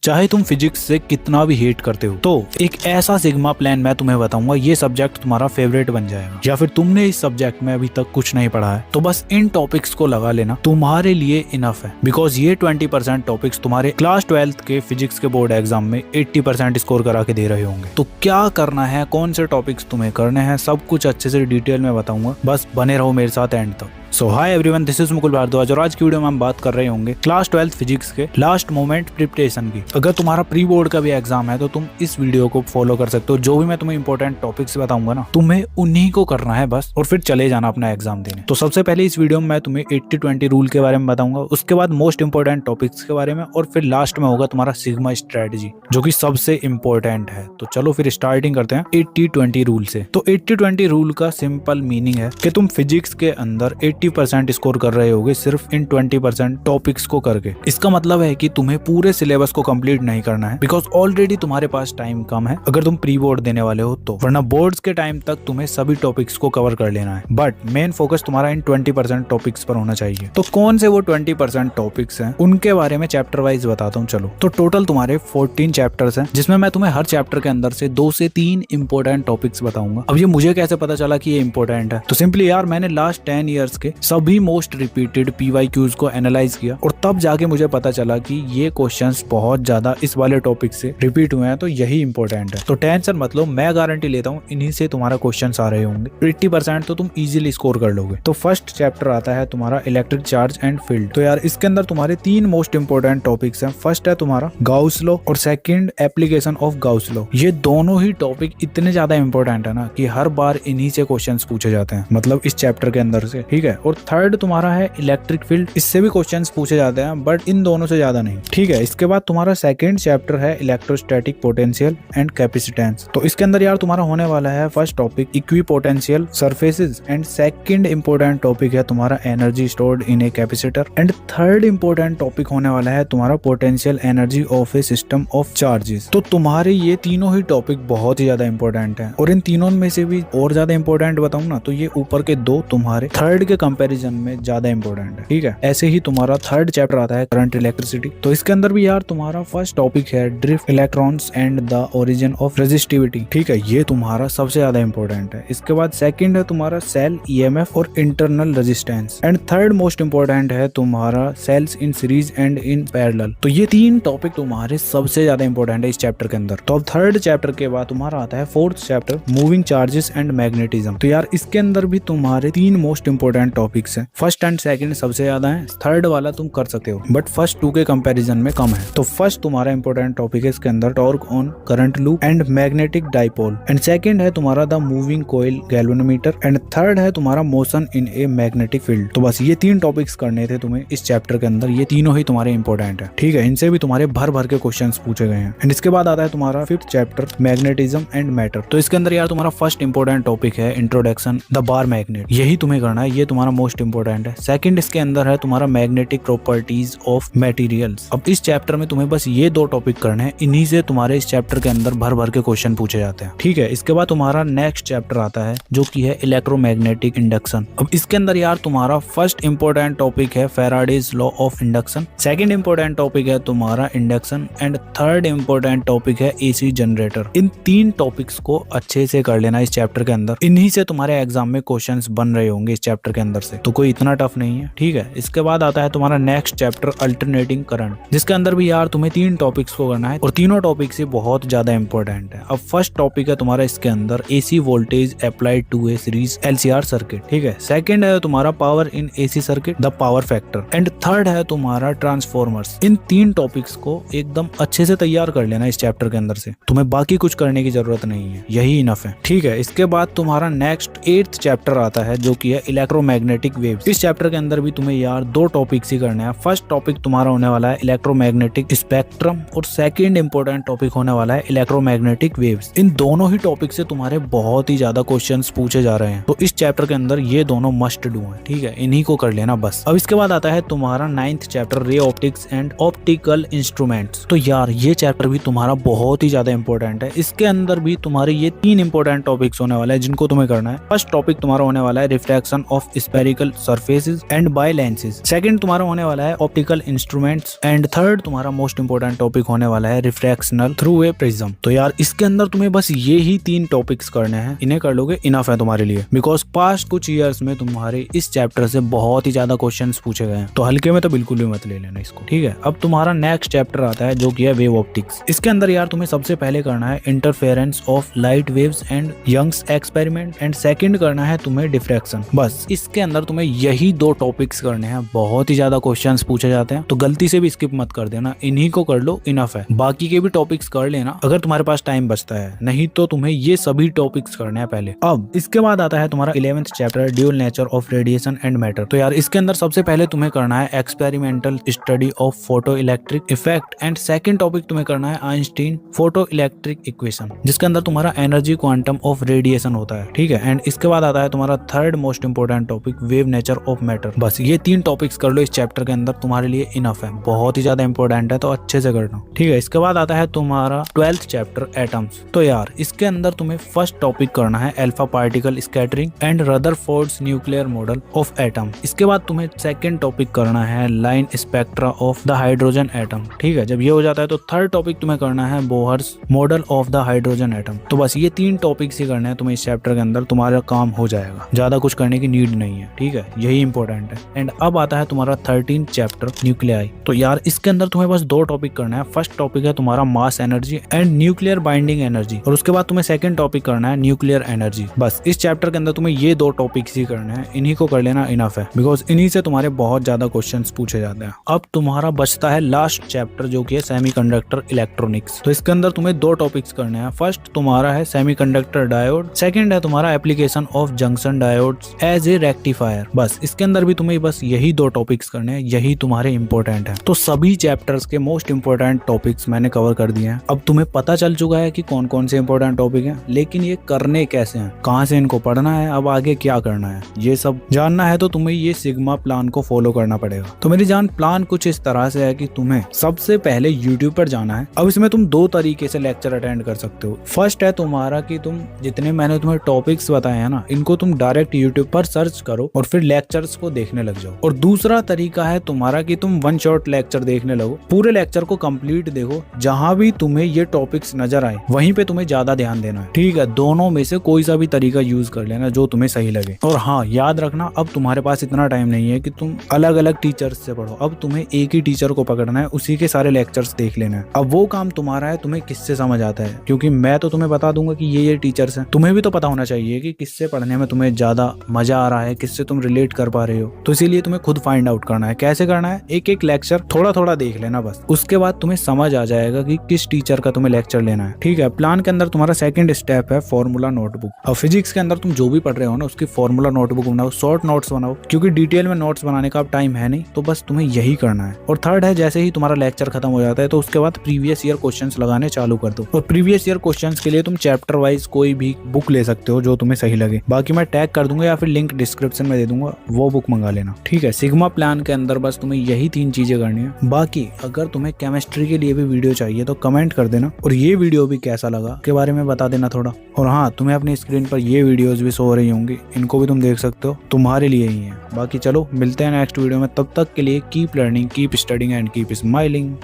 चाहे तुम फिजिक्स से कितना भी हेट करते हो, तो एक ऐसा सिग्मा प्लान मैं तुम्हें बताऊंगा, ये सब्जेक्ट तुम्हारा फेवरेट बन जाएगा। या फिर तुमने इस सब्जेक्ट में अभी तक कुछ नहीं पढ़ा है तो बस इन टॉपिक्स को लगा लेना, तुम्हारे लिए इनफ है। बिकॉज ये 20% टॉपिक्स तुम्हारे क्लास 12th के फिजिक्स के बोर्ड एग्जाम में 80% स्कोर करा के दे रहे होंगे। तो क्या करना है, कौन से टॉपिक्स तुम्हें करने हैं, सब कुछ अच्छे से डिटेल में बताऊंगा, बस बने रहो मेरे साथ एंड तक। So hi everyone, this is Mukul Bhardwaj और आज की वीडियो में हम बात कर रहे होंगे क्लास 12th फिजिक्स के लास्ट मोमेंट प्रिपरेशन की। अगर तुम्हारा प्री बोर्ड का भी एग्जाम है तो तुम इस वीडियो को फॉलो कर सकते हो। जो भी मैं तुम्हें इंपॉर्टेंट टॉपिक्स बताऊंगा ना, तुम्हें उन्हीं को करना है बस, और फिर चले जाना अपना एग्जाम देने। तो सबसे पहले इस वीडियो में मैं तुम्हें 80-20 रूल के बारे में बताऊंगा, उसके बाद मोस्ट इंपॉर्टेंट टॉपिक्स के बारे में, और फिर लास्ट में होगा तुम्हारा सिग्मा स्ट्रेटजी जो कि सबसे इंपॉर्टेंट है। तो चलो फिर स्टार्टिंग करते हैं 80-20 रूल से। तो 80-20 रूल का सिंपल मीनिंग है कि तुम फिजिक्स के अंदर 80% स्कोर कर रहे होगे सिर्फ इन 20% टॉपिक्स को करके। इसका मतलब है कि तुम्हें पूरे सिलेबस को कंप्लीट नहीं करना है, बिकॉज ऑलरेडी तुम्हारे पास टाइम कम है अगर तुम प्री बोर्ड देने वाले हो तो, वरना बोर्ड्स के टाइम तक तुम्हें सभी टॉपिक्स को कवर कर लेना है। बट मेन फोकस तुम्हारा इन 20% टॉपिक्स पर होना चाहिए। तो कौन से वो 20% टॉपिक्स हैं, उनके बारे में चैप्टर वाइज बताता हूँ। चलो, तो टोटल तुम्हारे 14 चैप्टर्स हैं, जिसमें मैं तुम्हें हर चैप्टर के अंदर से 2 से 3 इंपॉर्टेंट टॉपिक्स बताऊंगा। अब ये मुझे कैसे पता चला कि ये इंपॉर्टेंट है? तो सिंपली यार, मैंने लास्ट 10 ईयर्स के सभी मोस्ट रिपीटेड PYQs को एनालाइज किया और तब जाके मुझे पता चला कि ये क्वेश्चंस बहुत ज्यादा इस वाले टॉपिक से रिपीट हुए हैं, तो यही इंपॉर्टेंट है। तो टेंशन मत लो, मैं गारंटी लेता हूँ इन्हीं से तुम्हारा क्वेश्चंस आ रहे होंगे। 80% तो तुम इजीली स्कोर कर लोगे। तो फर्स्ट चैप्टर आता है तुम्हारा इलेक्ट्रिक चार्ज एंड फील्ड। तो यार इसके अंदर तुम्हारे 3 मोस्ट इंपॉर्टेंट टॉपिक्स हैं। फर्स्ट है तुम्हारा गाउस लॉ और second application of Gauss law. ये दोनों ही टॉपिक इतने ज्यादा इंपॉर्टेंट है ना कि हर बार इन्हीं से क्वेश्चंस पूछे जाते हैं, मतलब इस चैप्टर के अंदर से, ठीक है। और थर्ड तुम्हारा है इलेक्ट्रिक फील्ड। इससे भी क्वेश्चंस पूछे जाते हैं बट इन दोनों से ज्यादा नहीं, ठीक है। इसके बाद तुम्हारा सेकंड चैप्टर है इलेक्ट्रोस्टैटिक पोटेंशियल एंड कैपेसिटेंस। तो इसके अंदर यार तुम्हारा होने वाला है first topic equipotential surfaces and second important topic है तुम्हारा energy stored in a capacitor and third important topic होने वाला है तुम्हारा potential energy of A system of charges. तो तुम्हारे ये तीनों ही टॉपिक बहुत ही ज्यादा इंपॉर्टेंट है, और इन तीनों में से भी और ज्यादा इंपॉर्टेंट बताऊं ना तो ये ऊपर के 2 तुम्हारे थर्ड के कंपैरिजन में ज्यादा इंपॉर्टेंट है, ठीक है। ऐसे ही तुम्हारा थर्ड चैप्टर आता है करंट इलेक्ट्रिसिटी। तो इसके अंदर भी यार तुम्हारा फर्स्ट टॉपिक है drift electrons and the origin of resistivity, ठीक है। ये तुम्हारा सबसे ज्यादा इंपॉर्टेंट है। इसके बाद सेकंड है तुम्हारा सेल EMF और internal resistance and third most important है तुम्हारा cells in series and in parallel. तो ये 3 टॉपिक तुम्हारे सबसे ज्यादा इंपॉर्टेंट है इस चैप्टर के अंदर। तो अब थर्ड चैप्टर के बाद तुम्हारा आता है fourth chapter moving charges and magnetism. तो यार इसके अंदर भी तुम्हारे 3 मोस्ट इंपॉर्टेंट टॉपिक्स हैं। फर्स्ट एंड सेकंड सबसे ज्यादा है, थर्ड वाला तुम कर सकते हो बट फर्स्ट 2 के कंपैरिजन में कम है। तो फर्स्ट तुम्हारा इंपॉर्टेंट टॉपिक है इसके अंदर torque on current loop and magnetic dipole and second है तुम्हारा the moving coil galvanometer and third है तुम्हारा motion in a magnetic field. तो बस ये 3 टॉपिक्स करने थे तुम्हें इस चैप्टर के अंदर। ये तीनों ही तुम्हारे इंपॉर्टेंट है, ठीक है। इनसे भी तुम्हारे भर भर के क्वेश्चंस पूछे गए हैं। एंड इसके बाद आता है तुम्हारा fifth chapter magnetism and matter. तो इसके अंदर यार तुम्हारा फर्स्ट इंपॉर्टेंट टॉपिक है इंट्रोडक्शन द बार मैग्नेट। यही तुम्हें करना है, ये तुम्हारा मोस्ट इंपॉर्टेंट है। सेकंड इसके अंदर है तुम्हारा मैग्नेटिक प्रॉपर्टीज ऑफ मटेरियल्स। अब इस चैप्टर में तुम्हें बस ये 2 टॉपिक करने हैं, इन्हीं से तुम्हारे इस चैप्टर के अंदर भर भर के क्वेश्चन पूछे जाते हैं, ठीक है। इसके बाद तुम्हारा नेक्स्ट चैप्टर आता है जो कि है इलेक्ट्रोमैग्नेटिक इंडक्शन। अब इसके अंदर यार तुम्हारा फर्स्ट इंपॉर्टेंट टॉपिक है Faraday's law of induction, second important topic है तुम्हारा induction and third important topic है AC जनरेटर। इन 3 टॉपिक्स को अच्छे से कर लेना इस चैप्टर के अंदर, इन्हीं से तुम्हारे एग्जाम में क्वेश्चंस बन रहे होंगे इस चैप्टर के अंदर से, तो कोई इतना टफ नहीं है, ठीक है। इसके बाद आता है तुम्हारा नेक्स्ट चैप्टर अल्टरनेटिंग करंट, जिसके अंदर भी यार तुम्हें 3 टॉपिक्स को करना है और तीनों टॉपिक से बहुत ज्यादा इंपॉर्टेंट है। अब फर्स्ट टॉपिक है तुम्हारा इसके अंदर AC voltage applied to a series LCR circuit, ठीक है। सेकंड है तुम्हारा power in AC circuit the power factor and third है तुम्हारा ट्रांसफॉर्मर्स। इन 3 टॉपिक्स को एकदम अच्छे से तैयार कर लेना इस चैप्टर के अंदर से, तुम्हें बाकी कुछ करने की जरूरत नहीं है, यही इनफ है, ठीक है। इसके बाद तुम्हारा नेक्स्ट 8th चैप्टर आता है जो कि है इलेक्ट्रोमैग्नेटिक वेव्स। इस चैप्टर के अंदर भी तुम्हें यार 2 टॉपिक्स ही करने हैं। फर्स्ट टॉपिक तुम्हारा होने वाला है इलेक्ट्रोमैग्नेटिक स्पेक्ट्रम और सेकंड इंपॉर्टेंट टॉपिक होने वाला है इलेक्ट्रोमैग्नेटिक वेव्स। इन दोनों ही टॉपिक से तुम्हारे बहुत ही ज्यादा क्वेश्चंस पूछे जा रहे हैं, तो इस चैप्टर के अंदर ये दोनों मस्ट डू हैं, ठीक है। इन्हीं को कर लेना बस। अब इसके बाद आता है तुम्हारा 9th chapter ray optics and optical instruments. तो यार ये चैप्टर भी तुम्हारा बहुत ही ज्यादा इंपॉर्टेंट है। इसके अंदर भी तुम्हारे ये 3 इंपॉर्टेंट टॉपिक्स होने वाले हैं जिनको तुम्हें करना है। फर्स्ट टॉपिक तुम्हारा होने वाला है refraction of spherical surfaces and by lenses. Second तुम्हारा होने वाला है ऑप्टिकल इंस्ट्रूमेंट्स एंड थर्ड तुम्हारा मोस्ट इंपोर्टेंट टॉपिक होने वाला है रिफ्रैक्शनल थ्रू ए प्रिज्म। तो यार इसके अंदर तुम्हें बस ये ही 3 टॉपिक्स करने हैं, इन्हें कर लोगे इनफ है तुम्हारे लिए, बिकॉज पास्ट कुछ ईयर्स में तुम्हारे इस चैप्टर से बहुत ही ज्यादा क्वेश्चंस पूछे गए हैं, तो हल्के में तो बिल्कुल भी मत ले लेना इसको, ठीक है। अब तुम्हारा नेक्स्ट चैप्टर आता है जो कि है वेव ऑप्टिक्स। इसके अंदर यार तुम्हें सबसे पहले करना है interference of light waves and Young's experiment and second करना है तुम्हें डिफ्रैक्शन। बस इसके अंदर तुम्हें यही 2 टॉपिक्स करने हैं, बहुत ही ज्यादा क्वेश्चंस पूछे जाते हैं, तो गलती से भी स्किप मत कर देना, इन्हीं को कर लो इनफ है। बाकी के भी टॉपिक्स कर लेना अगर तुम्हारे पास टाइम बचता है, नहीं तो तुम्हें ये सभी टॉपिक्स करने हैं पहले। अब इसके बाद आता है तुम्हारा 11th chapter dual nature of radiation and matter. तो यार इसके अंदर सबसे पहले तुम्हें करना है experimental study of photo electric effect and second topic तुम्हें करना है आइंस्टीन फोटो इलेक्ट्रिक इक्वेशन, जिसके अंदर तुम्हारा एनर्जी क्वांटम ऑफ रेडिएशन होता है, ठीक है। एंड इसके बाद आता है तुम्हारा third most important topic wave nature of matter. बस ये 3 टॉपिक्स कर लो इस चैप्टर के अंदर, तुम्हारे लिए इनफ है, बहुत ही ज्यादा इंपॉर्टेंट है, तो अच्छे से करना, ठीक है। इसके बाद आता है तुम्हारा 12th चैप्टर एटम्स। तो यार इसके अंदर तुम्हें फर्स्ट टॉपिक करना है alpha particle scattering and Rutherford's nuclear model of atom. इसके बाद तुम्हें सेकंड टॉपिक करना है line spectra of the hydrogen atom, ठीक है। जब ये हो जाता है तो थर्ड टॉपिक तुम्हें करना है Bohr's model of the hydrogen atom. तो बस ये 3 टॉपिक्स ही करने हैं तुम्हें इस चैप्टर के अंदर, तुम्हारा काम हो जाएगा, ज्यादा कुछ करने की नीड नहीं है, ठीक है, यही इंपॉर्टेंट है। एंड अब आता है तुम्हारा 13th चैप्टर न्यूक्लियाई। तो यार इसके अंदर तुम्हें बस 2 टॉपिक करना है, फर्स्ट टॉपिक है तुम्हारा mass energy and nuclear binding energy, और उसके बाद तुम्हें सेकंड टॉपिक करना है न्यूक्लियर एनर्जी। बस इस चैप्टर के अंदर तुम्हें ये 2 टॉपिक्स ही करने हैं, इन्हीं को कर लेना इनफ है, बिकॉज इन्हीं से तुम्हारे बहुत ज्यादा क्वेश्चंस पूछे जाते हैं। अब तुम्हारा बचता है लास्ट चैप्टर जो कि है सेमीकंडक्टर इलेक्ट्रॉनिक्स। तो इसके अंदर तुम्हें 2 टॉपिक्स करने हैं, फर्स्ट तुम्हारा है सेमीकंडक्टर डायोड, सेकंड है तुम्हारा application of junction diodes as a rectifier. बस इसके अंदर भी तुम्हें बस यही 2 टॉपिक्स करने हैं, यही तुम्हारे इंपॉर्टेंट है। तो सभी चैप्टर्स के मोस्ट इंपॉर्टेंट टॉपिक्स मैंने कवर कर दिए हैं। अब तुम्हें पता चल चुका है कि कौन कौन से इंपॉर्टेंट टॉपिक हैं, लेकिन ये करने कैसे हैं, कहाँ से इनको पढ़ना है, अब आगे क्या करना है, ये सब जानना है तो तुम्हें ये सिग्मा प्लान को फॉलो करना पड़ेगा। तो मेरी जान प्लान कुछ इस तरह से है कि तुम्हें सबसे पहले YouTube पर जाना है। अब इसमें तुम 2 तरीके से लेक्चर अटेंड कर सकते हो। फर्स्ट है तुम्हारा कि तुम जितने मैंने तुम्हें टॉपिक्स बताए हैं ना, इनको तुम डायरेक्ट YouTube पर सर्च करो और फिर लेक्चर्स को देखने लग जाओ। और दूसरा तरीका है तुम्हारा कि तुम 1 शॉट लेक्चर देखने लगो, पूरे लेक्चर को कंप्लीट देखो, जहां भी तुम्हें ये टॉपिक्स नजर आए वहीं पे तुम्हें ज्यादा ध्यान देना है, ठीक है। दोनों में से कोई सा भी तरीका यूज कर लेना जो तुम्हें सही लगे। और हाँ, याद रखना अब तुम्हारे पास इतना टाइम नहीं है कि तुम अलग अलग टीचर्स से पढ़ो, अब तुम्हें एक ही टीचर को पकड़ना है, उसी के सारे लेक्चर्स देख लेना है। अब वो काम तुम्हारा है, तुम्हें किससे समझ आता है, क्योंकि मैं तो तुम्हें बता दूंगा कि ये टीचर्स हैं, तुम्हें भी तो पता होना चाहिए कि किससे पढ़ने में तुम्हें ज्यादा मजा आ रहा है, किससे तुम रिलेट कर पा रहे हो। तो इसीलिए तुम्हें खुद फाइंड आउट करना है। कैसे करना है, एक एक लेक्चर थोड़ा थोड़ा देख लेना बस, उसके बाद तुम्हें समझ आ जाएगा कि किस टीचर का तुम्हें लेक्चर लेना है, ठीक है। प्लान के अंदर तुम्हारा सेकंड स्टेप है फॉर्मूला नोटबुक। अब फिजिक्स के अंदर तुम जो भी पढ़ रहे हो ना, उसकी फॉर्मूला नोटबुक बनाओ, शॉर्ट नोट्स बनाओ, क्योंकि डिटेल में नोट्स बनाने का अब टाइम है नहीं, तो बस तुम्हें यही करना है। और थर्ड है जैसे ही तुम्हारा लेक्चर खत्म हो जाता है तो उसके बाद प्रीवियस ईयर क्वेश्चंस लगाने चालू कर दो। और प्रीवियस ईयर क्वेश्चंस के लिए तुम चैप्टर वाइज कोई भी बुक ले सकते हो जो तुम्हें सही लगे, बाकी मैं टैग कर दूंगा या फिर लिंक डिस्क्रिप्शन में दे दूंगा, वो बुक मंगा लेना, ठीक है। सिग्मा प्लान के अंदर बस तुम्हें यही 3 चीजें करनी है। बाकी अगर तुम्हें केमिस्ट्री के लिए भी वीडियो चाहिए तो कमेंट कर देना, और ये वीडियो भी कैसा लगा के बारे में बता देना थोड़ा। और हाँ, तुम्हें अपनी स्क्रीन पर ये वीडियोस भी शो हो रही होंगी, इनको भी तुम देख सकते हो, तुम्हारे लिए ही है। बाकी चलो मिलते हैं नेक्स्ट वीडियो में, तब तक के लिए keep learning, keep studying and keep smiling.